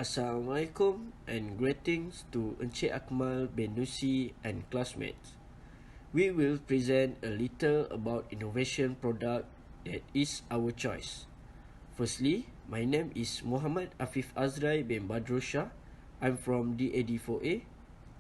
Assalamualaikum and greetings to Encik Akmal bin Nusi and classmates. We will present a little about innovation product that is our choice. Firstly, my name is Muhammad Afif Azrai bin Badrul Shah. I'm from DAD4A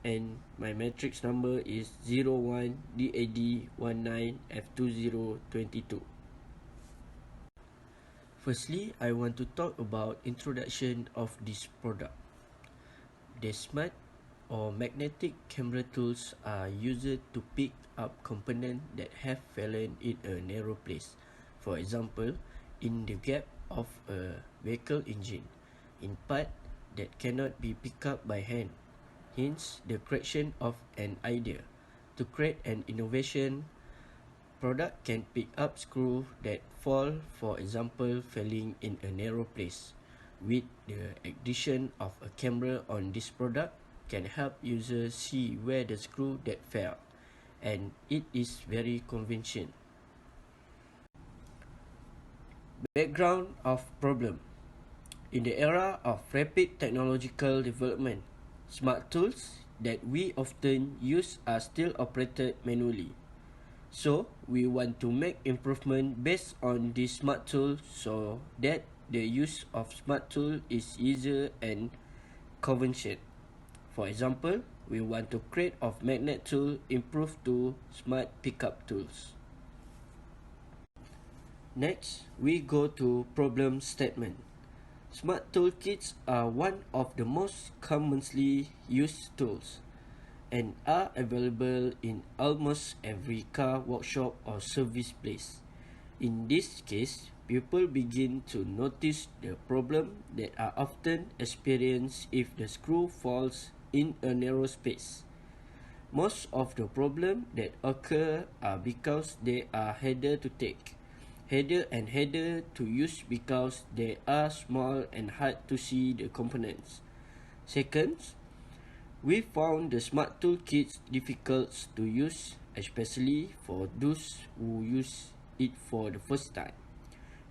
and my matrix number is 01DAD19F2022. Firstly, I want to talk about introduction of this product. The smart or magnetic camera tools are used to pick up components that have fallen in a narrow place. For example, in the gap of a vehicle engine, in part that cannot be picked up by hand. Hence, the creation of an idea. To create an innovation, product can pick up screws that fall, for example, falling in a narrow place. With the addition of a camera on this product, can help users see where the screw that fell, and it is very convenient. Background of problem. In the era of rapid technological development, smart tools that we often use are still operated manually. So, we want to make improvement based on this smart tool so that the use of smart tool is easier and convenient. For example, we want to create of magnet tool improve to smart pickup tools. Next, we go to problem statement. Smart toolkits are one of the most commonly used tools and are available in almost every car workshop or service place. In this case, people begin to notice the problem that are often experienced if the screw falls in a narrow space. Most of the problems that occur are because they are harder to take, harder and harder to use because they are small and hard to see the components. Second, we found the smart toolkits difficult to use, especially for those who use it for the first time,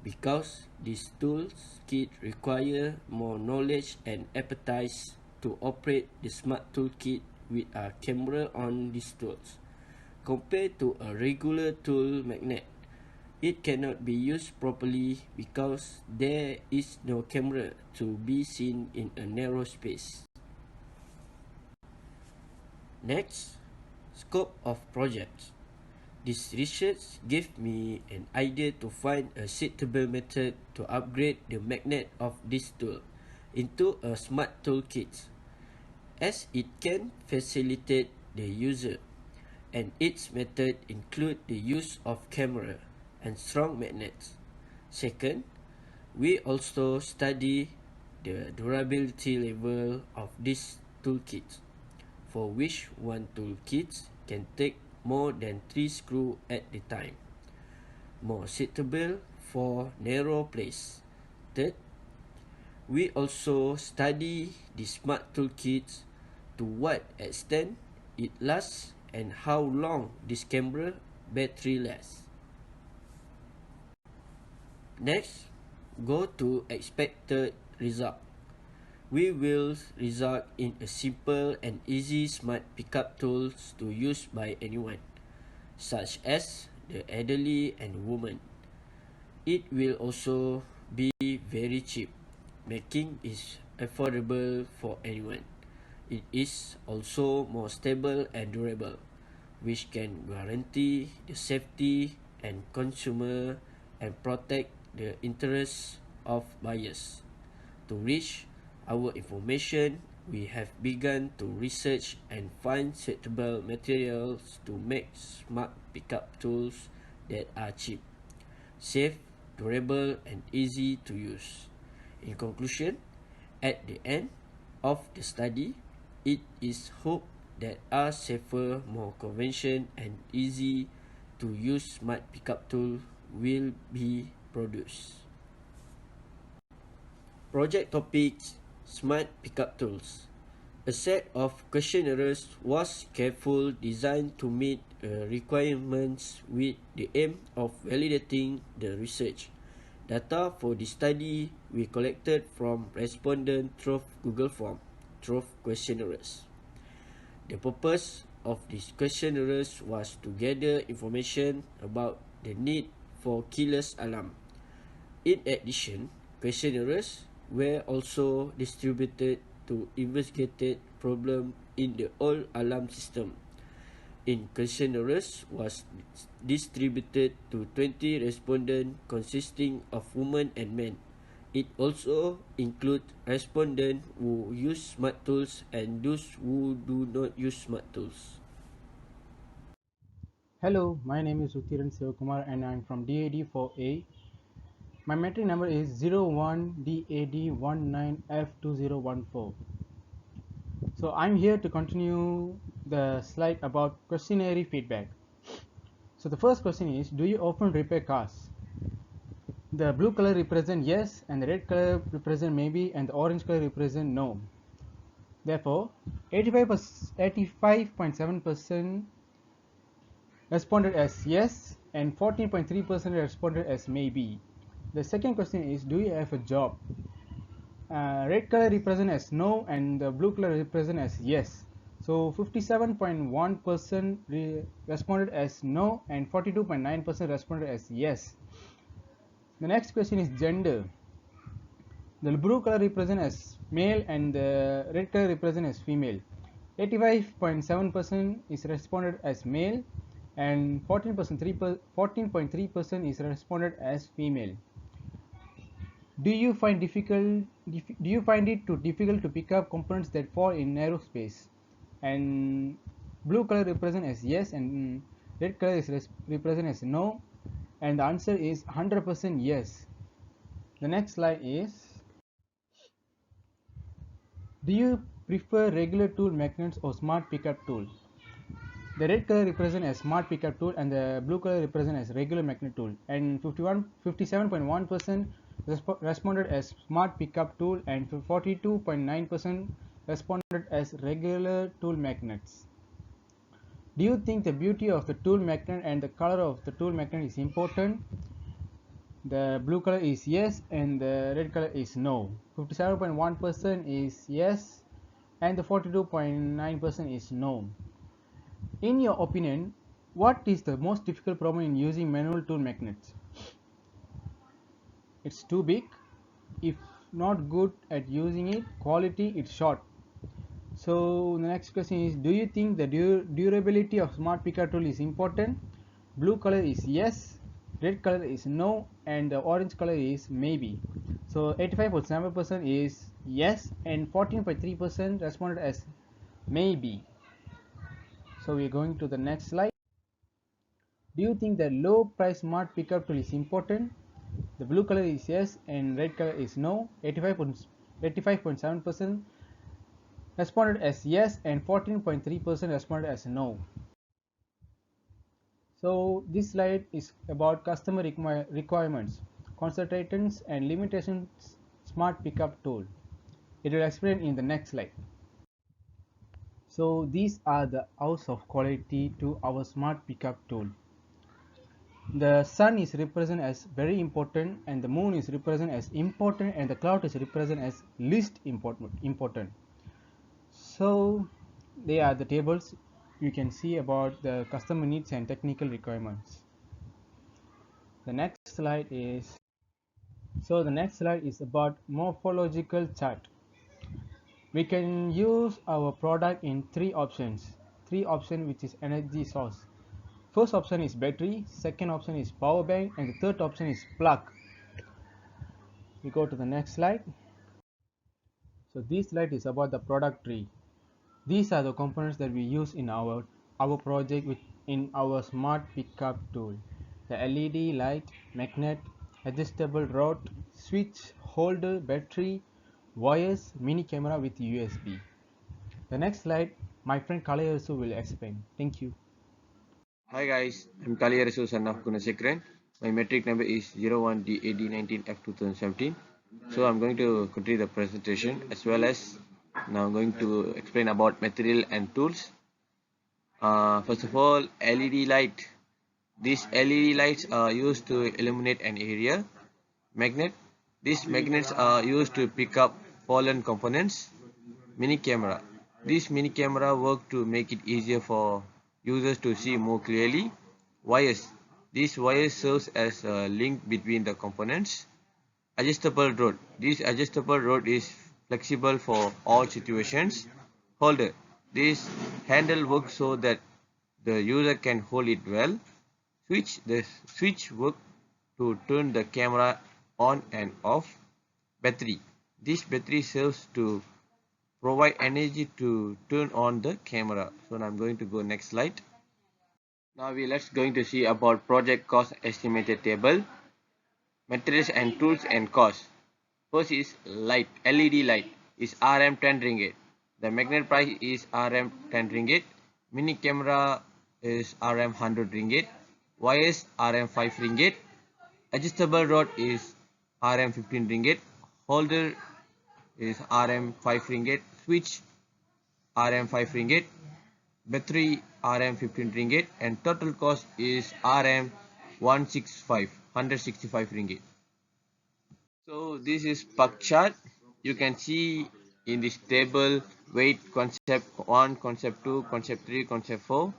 because these toolkits require more knowledge and expertise to operate the smart toolkit with a camera on these tools. Compared to a regular tool magnet, it cannot be used properly because there is no camera to be seen in a narrow space. Next, scope of projects. This research gave me an idea to find a suitable method to upgrade the magnet of this tool into a smart toolkit, as it can facilitate the user, and its method include the use of camera and strong magnets. Second, we also study the durability level of this toolkit, for which one toolkit can take more than 3 screws at a time, more suitable for narrow place. Third, we also study the smart toolkit to what extent it lasts and how long this camera battery lasts. Next, go to expected result. We will result in a simple and easy smart pickup tools to use by anyone, such as the elderly and women. It will also be very cheap, making it affordable for anyone. It is also more stable and durable, which can guarantee the safety and consumer and protect the interests of buyers. To reach our information, we have begun to research and find suitable materials to make smart pickup tools that are cheap, safe, durable, and easy to use. In conclusion, at the end of the study, it is hoped that a safer, more convenient, and easy to use smart pickup tool will be produced. Project topics: Smart Pickup Tools. A set of questionnaires was carefully designed to meet requirements with the aim of validating the research. Data for the study we collected from respondent through Google Form through questionnaires. The purpose of these questionnaires was to gather information about the need for keyless alarm. In addition, questionnaires were also distributed to investigate problem in the all alarm system. In questionnaires was distributed to 20 respondents consisting of women and men. It also includes respondents who use smart tools and those who do not use smart tools. Hello, my name is Uthiran Sivakumar and I'm from DAD4A. My metric number is 01DAD19F2014. So I'm here to continue the slide about questionnaire feedback. So the first question is, do you often repair cars? The blue color represent yes, and the red color represent maybe, and the orange color represent no. Therefore, 85.7% responded as yes and 14.3% responded as maybe. The second question is, do you have a job? Red color represent as no and the blue color represent as yes. So 57.1% responded as no and 42.9% responded as yes. The next question is gender. The blue color represent as male and the red color represent as female. 85.7% is responded as male and 14.3% is responded as female. Do you find it too difficult to pick up components that fall in narrow space? And blue color represent as yes and red color is represent as no, and the answer is 100% yes. The next slide is, do you prefer regular tool magnets or smart pickup tool? The red color represent as smart pickup tool and the blue color represent as regular magnet tool, and 57.1% responded as smart pickup tool and 42.9% responded as regular tool magnets. Do you think the beauty of the tool magnet and the color of the tool magnet is important? The blue color is yes and the red color is no. 57.1% is yes and the 42.9% is no. In your opinion, what is the most difficult problem in using manual tool magnets? It's too big. If not good at using it, quality it's short. So the next question is, do you think the durability of smart picker tool is important? Blue color is yes, red color is no, and the orange color is maybe. So 85.7% is yes and 14.3% responded as maybe. So we're going to the next slide. Do you think the low price smart pickup tool is important? The blue color is yes and red color is no. 85.7% responded as yes and 14.3% responded as no. So this slide is about customer requirements, concentrations and limitations smart pickup tool. It will explain in the next slide. So these are the hours of quality to our smart pickup tool. The sun is represented as very important and the moon is represented as important and the cloud is represented as least important. So they are the tables you can see about the customer needs and technical requirements. The next slide is about morphological chart. We can use our product in three options which is energy source. First option is battery, second option is power bank, and the third option is plug. We go to the next slide. So this slide is about the product tree. These are the components that we use in our project in our smart pickup tool. The LED light, magnet, adjustable rod, switch, holder, battery, wires, mini camera with USB. The next slide, my friend Kalayasu will explain. Thank you. Hi guys, I'm Kaliyarasu son of Gunasekran. My metric number is 01DAD19F2017. So I'm going to continue the presentation as well as now I'm going to explain about material and tools. First of all, LED light. These LED lights are used to illuminate an area. Magnet. These magnets are used to pick up fallen components. Mini camera. This mini camera work to make it easier for users to see more clearly. Wires. This wire serves as a link between the components. Adjustable rod. This adjustable rod is flexible for all situations. Holder. This handle works so that the user can hold it well. Switch. The switch works to turn the camera on and off. Battery. This battery serves to provide energy to turn on the camera. So now I'm going to go next slide. Now let's going to see about project cost estimated table, materials and tools and cost. First is light, LED light is RM 10 ringgit. The magnet price is RM 10 ringgit. Mini camera is RM 100 ringgit. Wires RM 5 ringgit. Adjustable rod is RM 15 ringgit. Holder is RM 5 ringgit. Switch RM 5 ringgit. Battery RM 15 ringgit, and total cost is RM 165 ringgit. So this is puck chart. You can see in this table weight, concept 1, concept 2, concept 3, concept 4,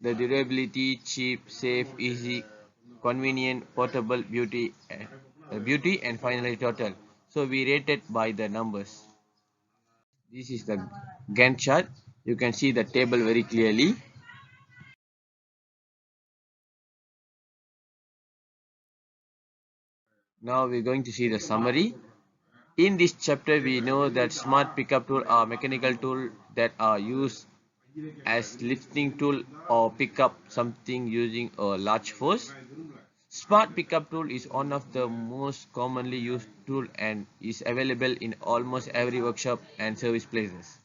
the durability, cheap, safe, easy, convenient, portable, beauty and finally total. So we rated by the numbers. This is the Gantt chart. You can see the table very clearly. Now we're going to see the summary. In this chapter, we know that smart pickup tool are mechanical tools that are used as lifting tool or pick up something using a large force. Smart pickup tool is one of the most commonly used tool and is available in almost every workshop and service places.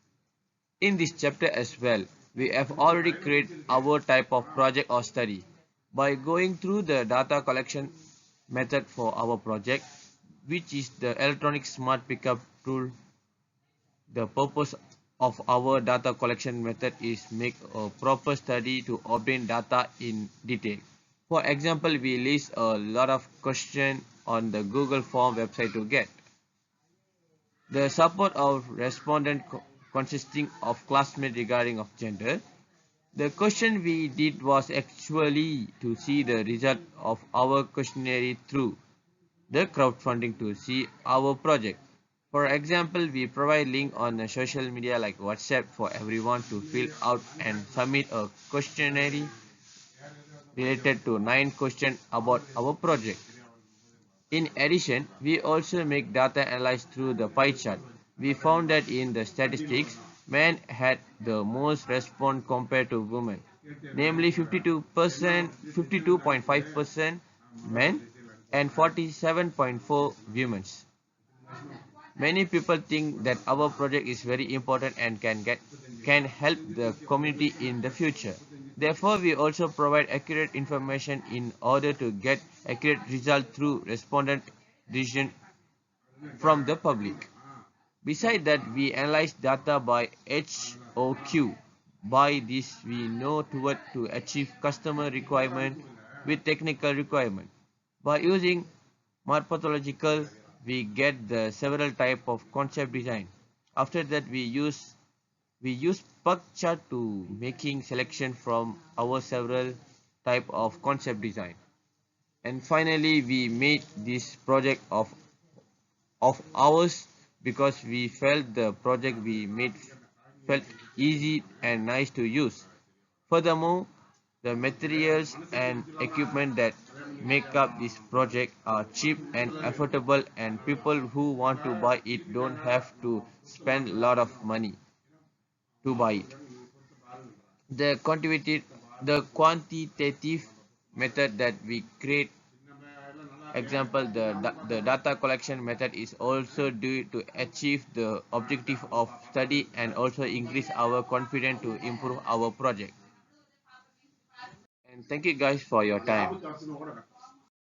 In this chapter as well, we have already created our type of project or study. By going through the data collection method for our project, which is the electronic smart pickup tool, the purpose of our data collection method is make a proper study to obtain data in detail. For example, we list a lot of questions on the Google form website to get. The support of respondent consisting of classmates regarding of gender. The question we did was actually to see the result of our questionnaire through the crowdfunding to see our project. For example, we provide link on the social media like WhatsApp for everyone to fill out and submit a questionnaire related to 9 questions about our project. In addition, we also make data analysis through the pie chart. We found that in the statistics, men had the most response compared to women, namely 52.5% men and 47.4 women. Many people think that our project is very important and can help the community in the future. Therefore, we also provide accurate information in order to get accurate results through respondent decision from the public. Besides that, we analyze data by HOQ. By this, we know toward to achieve customer requirement with technical requirement. By using morphological, we get the several type of concept design. After that, we use puck chart to making selection from our several type of concept design. And finally, we made this project of ours because we felt the project we made felt easy and nice to use. Furthermore, the materials and equipment that make up this project are cheap and affordable, and people who want to buy it don't have to spend a lot of money to buy it. The quantitative method that we create, example, the data collection method is also due to achieve the objective of study and also increase our confidence to improve our project. And thank you guys for your time.